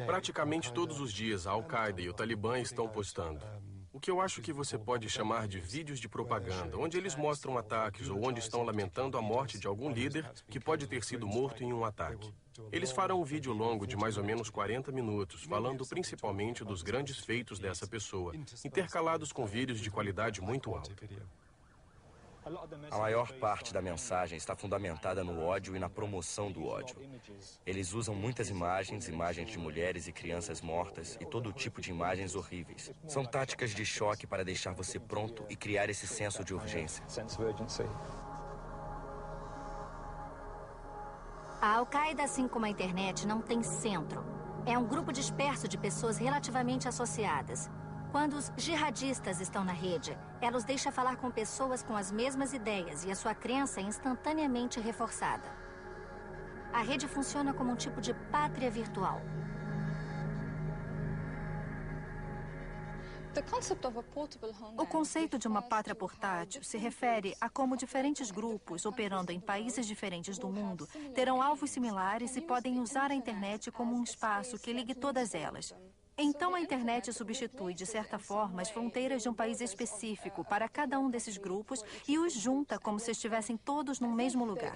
Praticamente todos os dias, a Al-Qaeda e o Talibã estão postando o que eu acho que você pode chamar de vídeos de propaganda, onde eles mostram ataques ou onde estão lamentando a morte de algum líder que pode ter sido morto em um ataque. Eles farão um vídeo longo de mais ou menos 40 minutos, falando principalmente dos grandes feitos dessa pessoa, intercalados com vídeos de qualidade muito alta. A maior parte da mensagem está fundamentada no ódio e na promoção do ódio. Eles usam muitas imagens de mulheres e crianças mortas e todo tipo de imagens horríveis. São táticas de choque para deixar você pronto e criar esse senso de urgência. A Al-Qaeda, assim como a internet, não tem centro. É um grupo disperso de pessoas relativamente associadas. Quando os jihadistas estão na rede, ela os deixa falar com pessoas com as mesmas ideias e a sua crença é instantaneamente reforçada. A rede funciona como um tipo de pátria virtual. O conceito de uma pátria portátil se refere a como diferentes grupos, operando em países diferentes do mundo, terão alvos similares e podem usar a internet como um espaço que ligue todas elas. Então, a internet substitui, de certa forma, as fronteiras de um país específico para cada um desses grupos e os junta como se estivessem todos no mesmo lugar.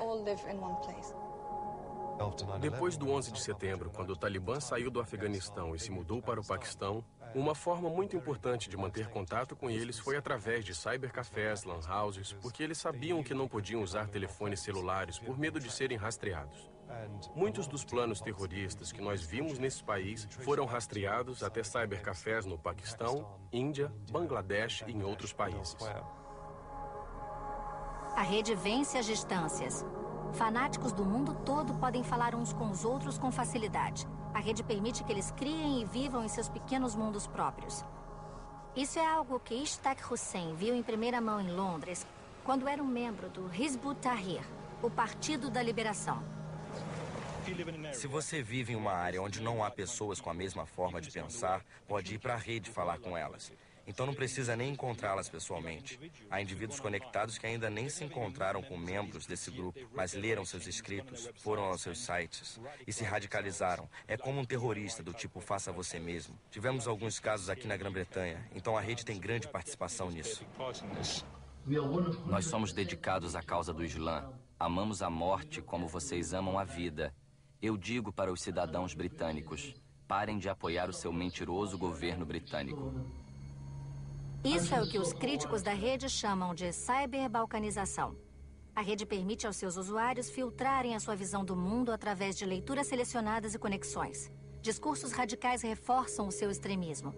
Depois do 11 de setembro, quando o Talibã saiu do Afeganistão e se mudou para o Paquistão, uma forma muito importante de manter contato com eles foi através de cybercafés, lan houses, porque eles sabiam que não podiam usar telefones celulares por medo de serem rastreados. Muitos dos planos terroristas que nós vimos nesse país foram rastreados até cybercafés no Paquistão, Índia, Bangladesh e em outros países. A rede vence as distâncias. Fanáticos do mundo todo podem falar uns com os outros com facilidade. A rede permite que eles criem e vivam em seus pequenos mundos próprios. Isso é algo que Ishtaq Hussein viu em primeira mão em Londres, quando era um membro do Hizb ut-Tahrir, o Partido da Liberação. Se você vive em uma área onde não há pessoas com a mesma forma de pensar, pode ir para a rede falar com elas. Então não precisa nem encontrá-las pessoalmente. Há indivíduos conectados que ainda nem se encontraram com membros desse grupo, mas leram seus escritos, foram aos seus sites e se radicalizaram. É como um terrorista do tipo faça você mesmo. Tivemos alguns casos aqui na Grã-Bretanha, então a rede tem grande participação nisso. Nós somos dedicados à causa do Islã. Amamos a morte como vocês amam a vida. Eu digo para os cidadãos britânicos, parem de apoiar o seu mentiroso governo britânico. Isso é o que os críticos da rede chamam de cyberbalcanização. A rede permite aos seus usuários filtrarem a sua visão do mundo através de leituras selecionadas e conexões. Discursos radicais reforçam o seu extremismo.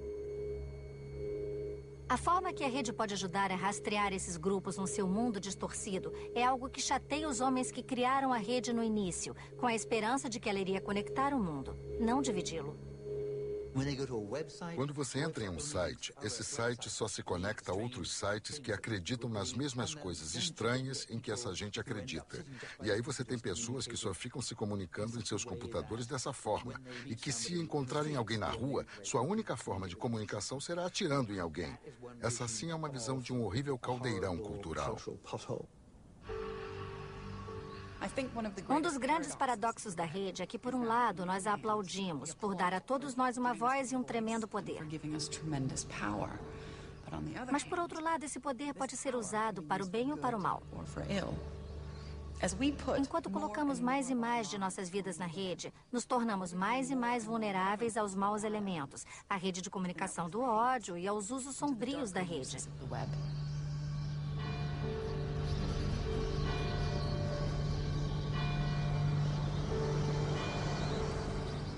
A forma que a rede pode ajudar a rastrear esses grupos no seu mundo distorcido é algo que chateia os homens que criaram a rede no início, com a esperança de que ela iria conectar o mundo, não dividi-lo. Quando você entra em um site, esse site só se conecta a outros sites que acreditam nas mesmas coisas estranhas em que essa gente acredita. E aí você tem pessoas que só ficam se comunicando em seus computadores dessa forma. E que se encontrarem alguém na rua, sua única forma de comunicação será atirando em alguém. Essa sim é uma visão de um horrível caldeirão cultural. Um dos grandes paradoxos da rede é que, por um lado, nós a aplaudimos por dar a todos nós uma voz e um tremendo poder. Mas, por outro lado, esse poder pode ser usado para o bem ou para o mal. Enquanto colocamos mais e mais de nossas vidas na rede, nos tornamos mais e mais vulneráveis aos maus elementos, à rede de comunicação do ódio e aos usos sombrios da rede.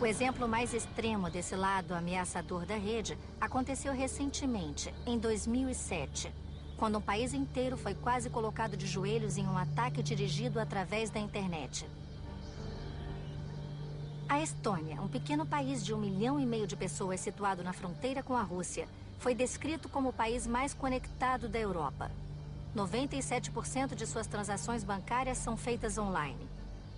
O exemplo mais extremo desse lado ameaçador da rede aconteceu recentemente, em 2007, quando um país inteiro foi quase colocado de joelhos em um ataque dirigido através da internet. A Estônia, um pequeno país de 1,5 milhão de pessoas situado na fronteira com a Rússia, foi descrito como o país mais conectado da Europa. 97% de suas transações bancárias são feitas online.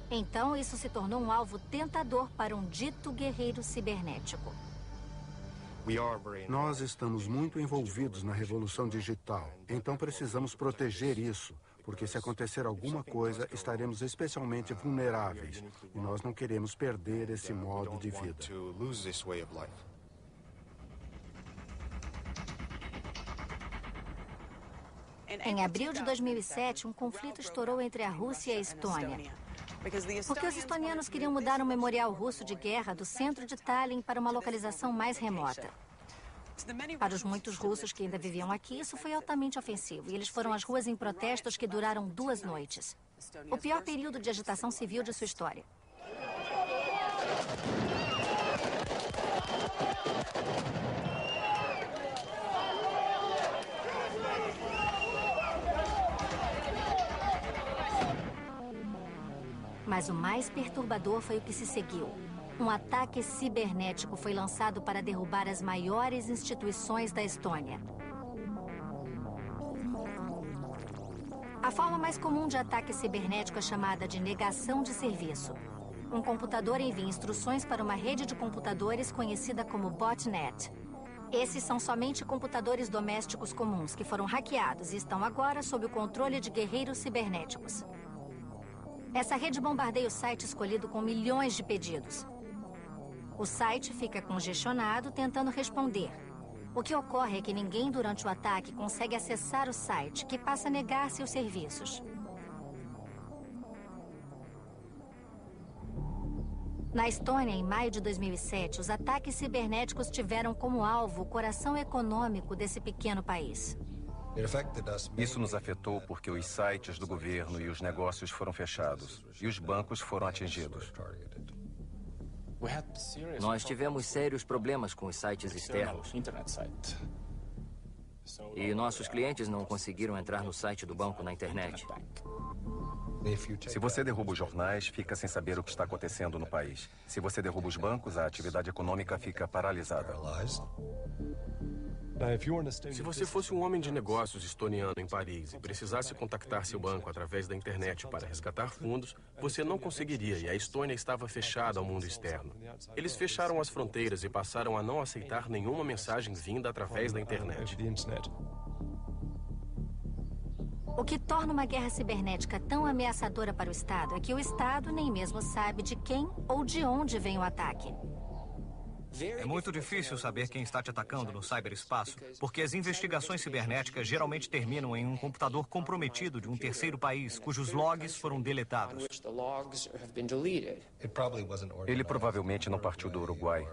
Então, isso se tornou um alvo tentador para um dito guerreiro cibernético. Nós estamos muito envolvidos na revolução digital, então precisamos proteger isso, porque se acontecer alguma coisa, estaremos especialmente vulneráveis, e nós não queremos perder esse modo de vida. Em abril de 2007, um conflito estourou entre a Rússia e a Estônia. Porque os estonianos queriam mudar um memorial russo de guerra do centro de Tallinn para uma localização mais remota. Para os muitos russos que ainda viviam aqui, isso foi altamente ofensivo, e eles foram às ruas em protestos que duraram 2 noites. O pior período de agitação civil de sua história. Mas o mais perturbador foi o que se seguiu. Um ataque cibernético foi lançado para derrubar as maiores instituições da Estônia. A forma mais comum de ataque cibernético é chamada de negação de serviço. Um computador envia instruções para uma rede de computadores conhecida como botnet. Esses são somente computadores domésticos comuns que foram hackeados e estão agora sob o controle de guerreiros cibernéticos. Essa rede bombardeia o site escolhido com milhões de pedidos. O site fica congestionado tentando responder. O que ocorre é que ninguém durante o ataque consegue acessar o site, que passa a negar seus serviços. Na Estônia, em maio de 2007, os ataques cibernéticos tiveram como alvo o coração econômico desse pequeno país. Isso nos afetou porque os sites do governo e os negócios foram fechados e os bancos foram atingidos. Nós tivemos sérios problemas com os sites externos. E nossos clientes não conseguiram entrar no site do banco na internet. Se você derruba os jornais, fica sem saber o que está acontecendo no país. Se você derruba os bancos, a atividade econômica fica paralisada. Se você fosse um homem de negócios estoniano em Paris e precisasse contactar seu banco através da internet para resgatar fundos, você não conseguiria e a Estônia estava fechada ao mundo externo. Eles fecharam as fronteiras e passaram a não aceitar nenhuma mensagem vinda através da internet. O que torna uma guerra cibernética tão ameaçadora para o Estado é que o Estado nem mesmo sabe de quem ou de onde vem o ataque. É muito difícil saber quem está te atacando no ciberespaço, porque as investigações cibernéticas geralmente terminam em um computador comprometido de um terceiro país, cujos logs foram deletados. Ele provavelmente não partiu do Uruguai.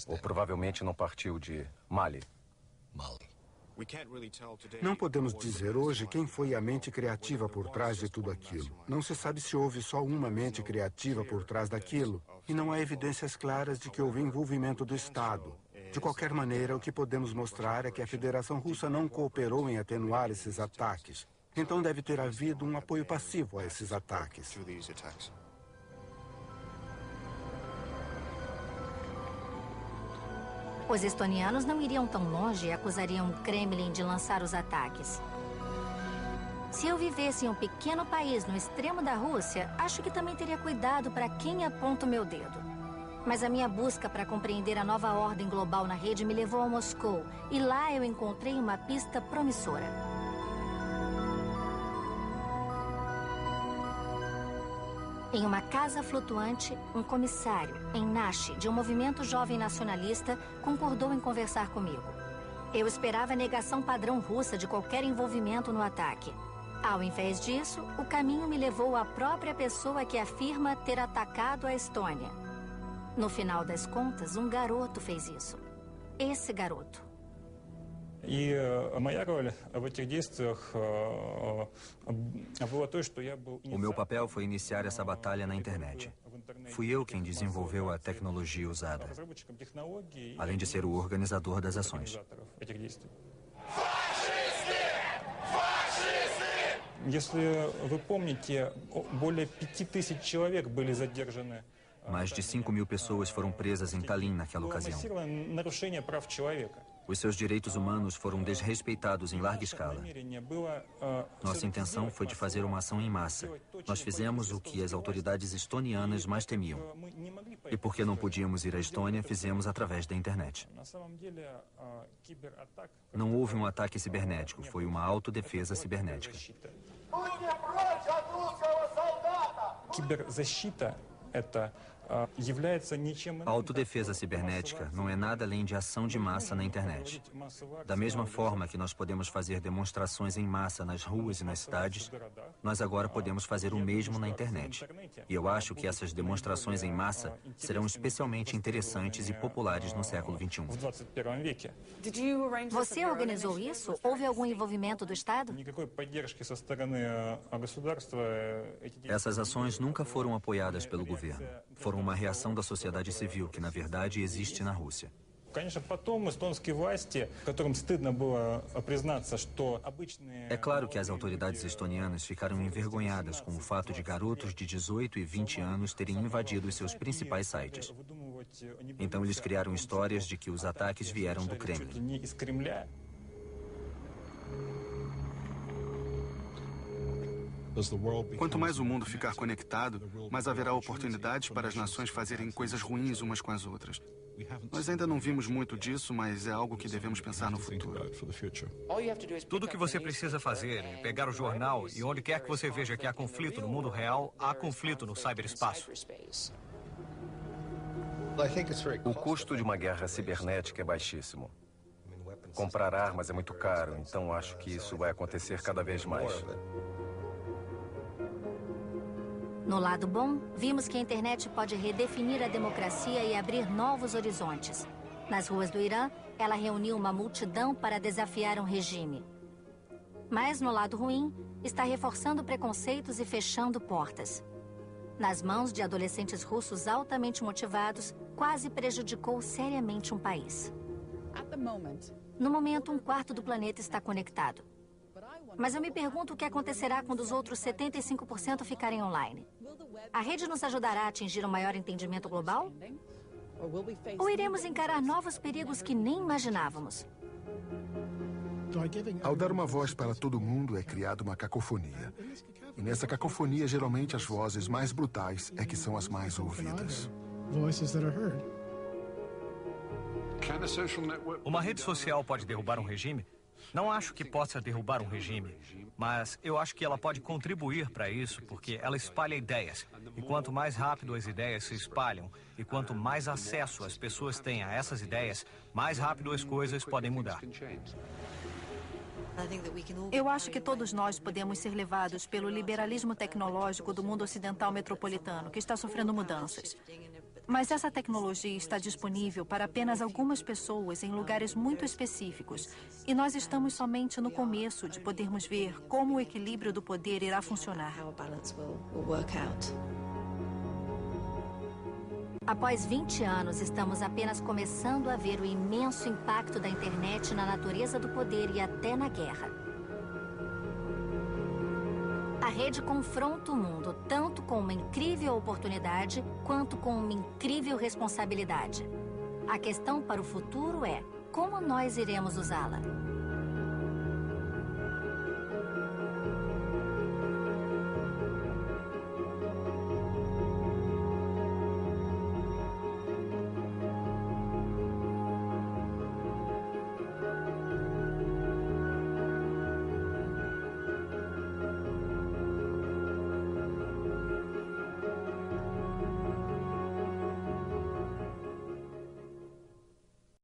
Ou provavelmente não partiu de Mali. Não podemos dizer hoje quem foi a mente criativa por trás de tudo aquilo. Não se sabe se houve só uma mente criativa por trás daquilo, e não há evidências claras de que houve envolvimento do Estado. De qualquer maneira, o que podemos mostrar é que a Federação Russa não cooperou em atenuar esses ataques. Então deve ter havido um apoio passivo a esses ataques. Os estonianos não iriam tão longe e acusariam o Kremlin de lançar os ataques. Se eu vivesse em um pequeno país no extremo da Rússia, acho que também teria cuidado para quem aponta o meu dedo. Mas a minha busca para compreender a nova ordem global na rede me levou a Moscou, e lá eu encontrei uma pista promissora. Em uma casa flutuante, um comissário, em Nashi, de um movimento jovem nacionalista, concordou em conversar comigo. Eu esperava a negação padrão russa de qualquer envolvimento no ataque. Ao invés disso, o caminho me levou à própria pessoa que afirma ter atacado a Estônia. No final das contas, um garoto fez isso. Esse garoto. O meu papel foi iniciar essa batalha na internet. Fui eu quem desenvolveu a tecnologia usada, além de ser o organizador das ações. Mais de 5.000 pessoas foram presas em Tallinn naquela ocasião. Os seus direitos humanos foram desrespeitados em larga escala. Nossa intenção foi de fazer uma ação em massa. Nós fizemos o que as autoridades estonianas mais temiam. E porque não podíamos ir à Estônia, fizemos através da internet. Não houve um ataque cibernético, foi uma autodefesa cibernética. A autodefesa cibernética não é nada além de ação de massa na internet. Da mesma forma que nós podemos fazer demonstrações em massa nas ruas e nas cidades, nós agora podemos fazer o mesmo na internet. E eu acho que essas demonstrações em massa serão especialmente interessantes e populares no século XXI. Você organizou isso? Houve algum envolvimento do Estado? Essas ações nunca foram apoiadas pelo governo. Foram uma reação da sociedade civil, que na verdade existe na Rússia. É claro que as autoridades estonianas ficaram envergonhadas com o fato de garotos de 18 e 20 anos terem invadido os seus principais sites. Então eles criaram histórias de que os ataques vieram do Kremlin. Quanto mais o mundo ficar conectado, mais haverá oportunidades para as nações fazerem coisas ruins umas com as outras. Nós ainda não vimos muito disso, mas é algo que devemos pensar no futuro. Tudo o que você precisa fazer é pegar o jornal e onde quer que você veja que há conflito no mundo real, há conflito no ciberespaço. O custo de uma guerra cibernética é baixíssimo. Comprar armas é muito caro, então acho que isso vai acontecer cada vez mais. No lado bom, vimos que a internet pode redefinir a democracia e abrir novos horizontes. Nas ruas do Irã, ela reuniu uma multidão para desafiar um regime. Mas no lado ruim, está reforçando preconceitos e fechando portas. Nas mãos de adolescentes russos altamente motivados, quase prejudicou seriamente um país. No momento, 1/4 do planeta está conectado. Mas eu me pergunto o que acontecerá quando os outros 75% ficarem online. A rede nos ajudará a atingir um maior entendimento global? Ou iremos encarar novos perigos que nem imaginávamos? Ao dar uma voz para todo mundo, é criada uma cacofonia. E nessa cacofonia, geralmente as vozes mais brutais é que são as mais ouvidas. Uma rede social pode derrubar um regime? Não acho que possa derrubar um regime, mas eu acho que ela pode contribuir para isso, porque ela espalha ideias. E quanto mais rápido as ideias se espalham, e quanto mais acesso as pessoas têm a essas ideias, mais rápido as coisas podem mudar. Eu acho que todos nós podemos ser levados pelo liberalismo tecnológico do mundo ocidental metropolitano, que está sofrendo mudanças. Mas essa tecnologia está disponível para apenas algumas pessoas em lugares muito específicos. E nós estamos somente no começo de podermos ver como o equilíbrio do poder irá funcionar. Após 20 anos, estamos apenas começando a ver o imenso impacto da internet na natureza do poder e até na guerra. A rede confronta o mundo tanto com uma incrível oportunidade quanto com uma incrível responsabilidade. A questão para o futuro é como nós iremos usá-la.